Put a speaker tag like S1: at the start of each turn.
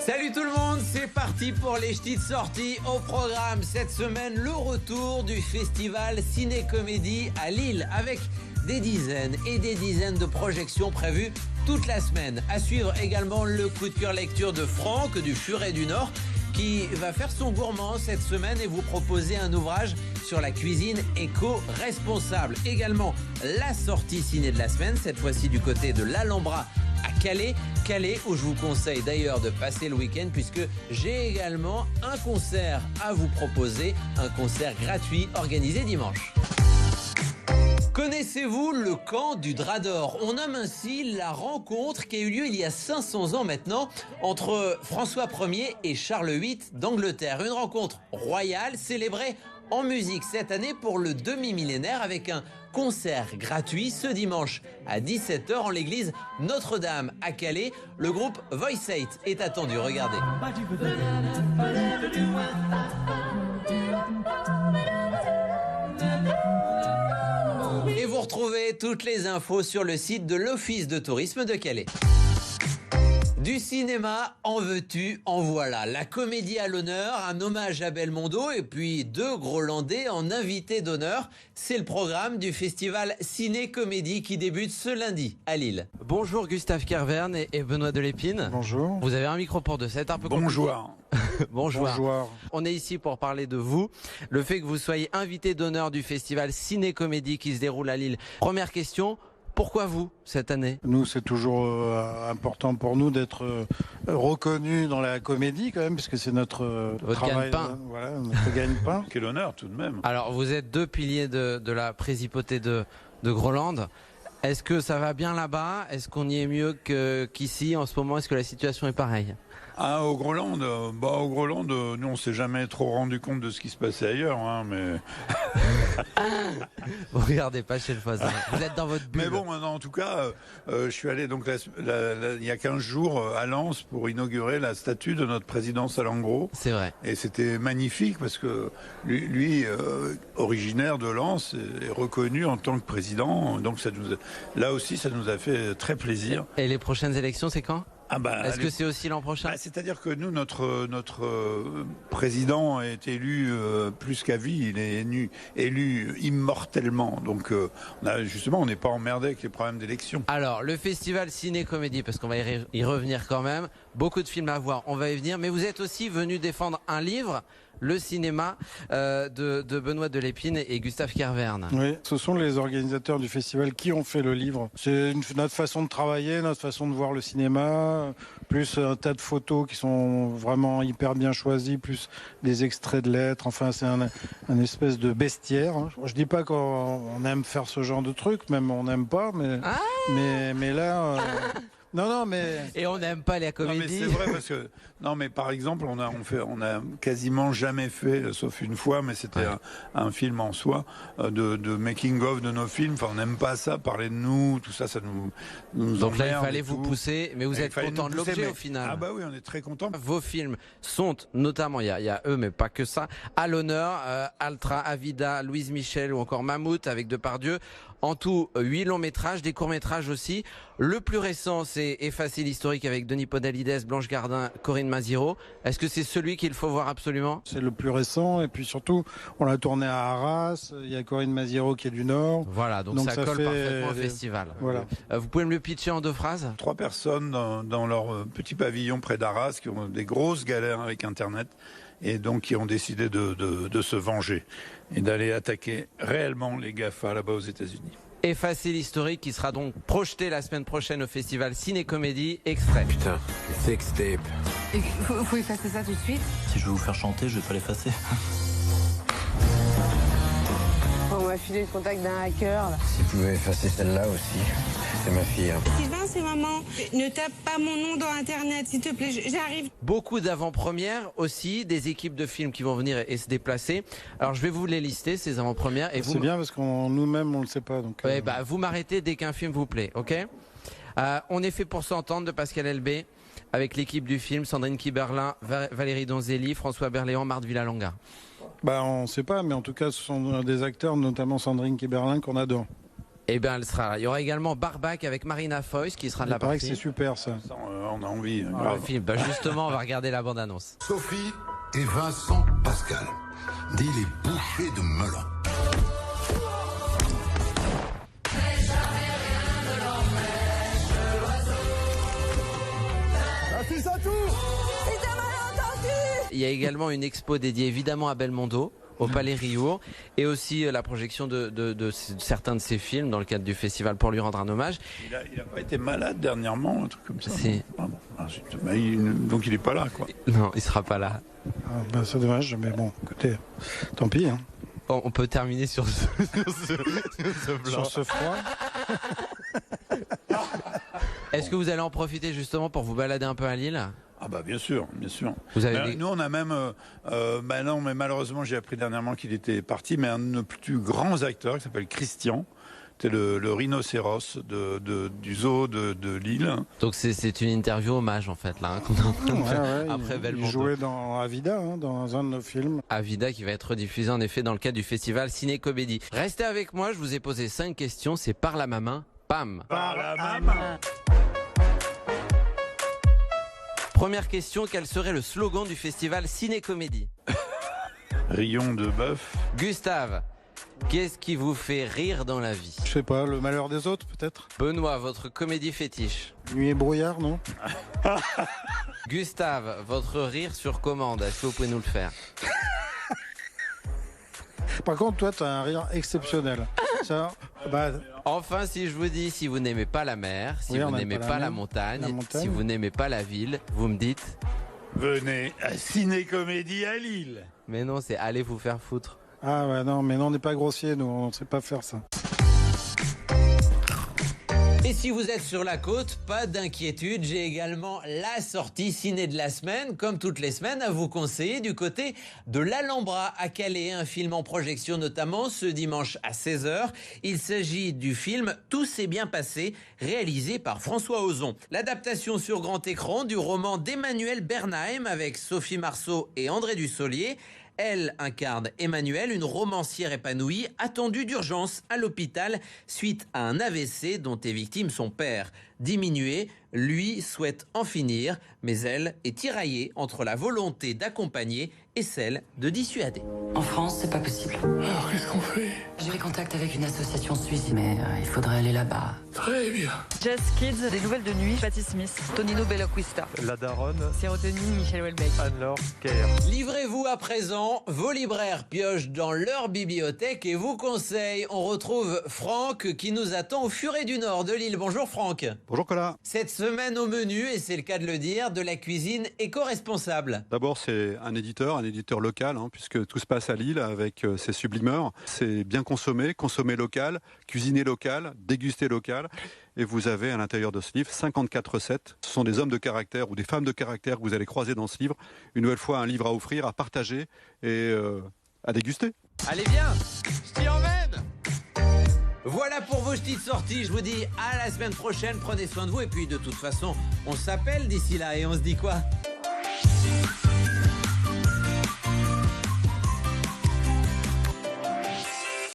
S1: Salut tout le monde, c'est parti pour les petites sorties. Au programme cette semaine, le retour du festival Ciné-Comédie à Lille avec des dizaines et des dizaines de projections prévues toute la semaine. À suivre également le coup de cœur lecture de Franck du Furet du Nord qui va faire son gourmand cette semaine et vous proposer un ouvrage sur la cuisine éco-responsable. Également la sortie ciné de la semaine, cette fois-ci du côté de l'Alhambra à Calais où je vous conseille d'ailleurs de passer le week-end puisque j'ai également un concert à vous proposer, un concert gratuit organisé dimanche. Connaissez-vous le camp du Drap d'Or? On nomme ainsi la rencontre qui a eu lieu il y a 500 ans maintenant entre François Ier et Charles VIII d'Angleterre. Une rencontre royale célébrée en musique cette année pour le demi-millénaire avec un concert gratuit ce dimanche à 17h en l'église Notre-Dame à Calais. Le groupe Voice 8 est attendu, regardez. Et vous retrouvez toutes les infos sur le site de l'Office de tourisme de Calais. Du cinéma, en veux-tu, en voilà. La comédie à l'honneur, un hommage à Belmondo et puis deux Grolandais en invité d'honneur. C'est le programme du festival Ciné-Comédie qui débute ce lundi à Lille. Bonjour Gustave Kervern et Benoît Delépine.
S2: Bonjour.
S1: Vous avez un micro pour deux, c'est un peu compliqué.
S2: Bonjour.
S1: Bonjour.
S2: Bonjour.
S1: On est ici pour parler de vous, le fait que vous soyez invité d'honneur du festival Ciné-Comédie qui se déroule à Lille. Première question. Pourquoi vous, cette année?
S2: Nous, c'est toujours important pour nous d'être reconnus dans la comédie quand même, puisque c'est notre travail.
S1: Gagne-pain.
S2: Voilà, notre gagne-pain.
S3: Quel honneur tout de même.
S1: Alors, vous êtes deux piliers de la présipauté de Groland. Est-ce que ça va bien là-bas? Est-ce qu'on y est mieux qu'ici en ce moment? Est-ce que la situation est pareille?
S3: Ah, au Groland, nous on s'est jamais trop rendu compte de ce qui se passait ailleurs, hein, mais.
S1: Vous regardez pas chez le voisin. Vous êtes dans votre bulle.
S3: Mais bon, en tout cas, je suis allé donc il y a 15 jours à Lens pour inaugurer la statue de notre président Salengro.
S1: C'est vrai.
S3: Et c'était magnifique parce que lui originaire de Lens, est reconnu en tant que président. Donc là aussi, ça nous a fait très plaisir.
S1: Et les prochaines élections, c'est quand? Est-ce que c'est aussi l'an prochain?
S3: C'est-à-dire que nous, notre président est élu plus qu'à vie, il est élu immortellement. Donc on n'est pas emmerdé avec les problèmes d'élection.
S1: Alors, le festival Ciné-Comédie, parce qu'on va y revenir quand même, beaucoup de films à voir, on va y venir, mais vous êtes aussi venu défendre un livre, Le cinéma de Benoît Delépine et Gustave Kervern.
S2: Oui, ce sont les organisateurs du festival qui ont fait le livre. C'est notre façon de travailler, notre façon de voir le cinéma, plus un tas de photos qui sont vraiment hyper bien choisies, plus des extraits de lettres. Enfin, c'est un espèce de bestiaire. Je dis pas qu'on aime faire ce genre de truc, même on n'aime pas, mais là... Non, mais...
S1: Et on n'aime pas la comédie.
S3: Non, mais c'est vrai parce que... Non, mais par exemple, on a quasiment jamais fait, sauf une fois, mais c'était un film en soi, de making-of de nos films. Enfin, on n'aime pas ça, parler de nous, tout ça, ça nous
S1: Donc là, il
S3: emmerde
S1: fallait vous pousser, mais vous êtes content de l'objet au final.
S3: Ah bah oui, on est très content.
S1: Vos films sont notamment, il y a eux, mais pas que ça, à l'honneur, Altra, Avida, Louise Michel ou encore Mammouth avec Depardieu. En tout, 8 longs métrages, des courts métrages aussi. Le plus récent, c'est Effacer l'historique avec Denis Podalides, Blanche Gardin, Corinne Maziro. Est-ce que c'est celui qu'il faut voir absolument?
S2: C'est le plus récent, et puis surtout, on l'a tourné à Arras, il y a Corinne Maziro qui est du Nord.
S1: Voilà, donc ça colle parfaitement au festival.
S2: Voilà.
S1: Vous pouvez me le pitcher en 2 phrases?
S3: 3 personnes dans leur petit pavillon près d'Arras qui ont des grosses galères avec Internet et donc qui ont décidé de se venger et d'aller attaquer réellement les GAFA là-bas aux États-Unis.
S1: Effacer l'historique qui sera donc projeté la semaine prochaine au festival Ciné-Comédie. Extrait.
S4: Putain, sextape.
S5: Faut effacer ça tout de suite.
S4: Si je veux vous faire chanter, je vais pas l'effacer.
S5: On m'a filé le contact d'un hacker. Là.
S4: Si vous pouvez effacer celle-là aussi, c'est ma fille.
S6: Sylvain, c'est maman. Ne tape pas mon nom dans Internet, s'il te plaît, j'arrive.
S1: Beaucoup d'avant-premières aussi, des équipes de films qui vont venir et se déplacer. Alors je vais vous les lister, ces avant-premières.
S2: C'est bien parce qu'on nous-mêmes, on le sait pas. Donc,
S1: ouais, vous m'arrêtez dès qu'un film vous plaît, ok? On est fait pour s'entendre de Pascal Elbé, avec l'équipe du film, Sandrine Kiberlin, Valérie Donzelli, François Berléand, Marthe Villalonga.
S2: On ne sait pas, mais en tout cas, ce sont des acteurs, notamment Sandrine Kiberlin, qu'on adore.
S1: Eh bien, elle sera là. Il y aura également Barbac avec Marina Foïs qui sera de la partie.
S2: Il paraît que c'est super, ça.
S3: on a envie.
S1: Le
S3: grave.
S1: film. Bah justement, on va regarder la bande-annonce.
S7: Sophie et Vincent Pascal, dit les bouchers de melon.
S1: Il y a également une expo dédiée évidemment à Belmondo, au Palais Rio, et aussi la projection de certains de ses films dans le cadre du festival pour lui rendre un hommage.
S3: Il a pas été malade dernièrement, un truc comme ça.
S1: Si.
S3: Ah bon. Ah, zut. Bah, donc il est pas là, quoi.
S1: Non, il sera pas là.
S2: Ah, ben, c'est dommage, mais bon, écoutez, tant pis. Hein.
S1: Bon, on peut terminer sur ce blanc.
S2: Sur ce froid.
S1: Est-ce que vous allez en profiter justement pour vous balader un peu à Lille?
S3: Ah bah bien sûr, bien sûr.
S1: Vous avez
S3: Nous on a même, bah non, mais malheureusement j'ai appris dernièrement qu'il était parti, mais un de nos plus grands acteurs qui s'appelle Christian, c'était le rhinocéros du zoo de Lille.
S1: Donc c'est une interview hommage en fait là, hein, qu'on est en train de faire après
S2: il
S1: Belmondo.
S2: jouait dans Avida, hein, dans un de nos films.
S1: Avida qui va être diffusé en effet dans le cadre du festival Ciné Comédie. Restez avec moi, je vous ai posé 5 questions, c'est par la main, pam.
S3: Par la main.
S1: Première question, quel serait le slogan du festival Ciné Comédie?
S3: Rayon de bœuf.
S1: Gustave, qu'est-ce qui vous fait rire dans la vie?
S2: Je sais pas, le malheur des autres peut-être.
S1: Benoît, votre comédie fétiche?
S2: Nuit et brouillard, non?
S1: Gustave, votre rire sur commande, est-ce que vous pouvez nous le faire?
S2: Par contre, toi, t'as un rire exceptionnel. Ça, bah,
S1: Enfin, si je vous dis, si vous n'aimez pas la mer, si
S2: Oui,
S1: vous
S2: on
S1: n'aimez
S2: n'aime
S1: pas
S2: pas
S1: la
S2: la
S1: montagne,
S2: montagne.
S1: si vous n'aimez pas la ville, vous me dites?
S3: Venez à Ciné Comédie à Lille.
S1: Mais non, c'est allez vous faire foutre.
S2: ah ouais, non, mais non, on n'est pas grossier, nous, on sait pas faire ça.
S1: Et si vous êtes sur la côte, pas d'inquiétude, j'ai également la sortie ciné de la semaine, comme toutes les semaines, à vous conseiller du côté de l'Alhambra à Calais, un film en projection notamment ce dimanche à 16h. Il s'agit du film Tout s'est bien passé, réalisé par François Ozon. L'adaptation sur grand écran du roman d'Emmanuel Bernheim avec Sophie Marceau et André Dussolier. Elle incarne Emmanuelle, une romancière épanouie, attendue d'urgence à l'hôpital suite à un AVC dont est victime son père. Diminué, lui souhaite en finir, mais elle est tiraillée entre la volonté d'accompagner et celle de dissuader.
S8: En France, c'est pas possible.
S7: Alors qu'est-ce qu'on fait?
S8: J'ai pris contact avec une association suisse, mais il faudrait aller là-bas.
S7: Très bien.
S9: Jazz Kids, des nouvelles de nuit, Patti Smith, Tonino Belloquista,
S10: La Daronne,
S9: Sérotonine, Michel Houellebecq.
S10: Anne-Laure Kerr.
S1: Livrez-vous à présent, vos libraires piochent dans leur bibliothèque et vous conseillent. On retrouve Franck qui nous attend au Furet du Nord de Lille. Bonjour Franck.
S10: Bonjour Colin.
S1: Cette semaine au menu, et c'est le cas de le dire, de la cuisine éco-responsable.
S10: D'abord, c'est un éditeur local, hein, puisque tout se passe à Lille avec ses sublimeurs. C'est bien consommer local, cuisiner local, déguster local. Et vous avez à l'intérieur de ce livre 54 recettes. Ce sont des hommes de caractère ou des femmes de caractère que vous allez croiser dans ce livre. Une nouvelle fois, un livre à offrir, à partager et à déguster.
S1: Allez viens, je t'y emmène. Voilà pour vos petites sorties, je vous dis à la semaine prochaine, prenez soin de vous et puis de toute façon, on s'appelle d'ici là et on se dit quoi ?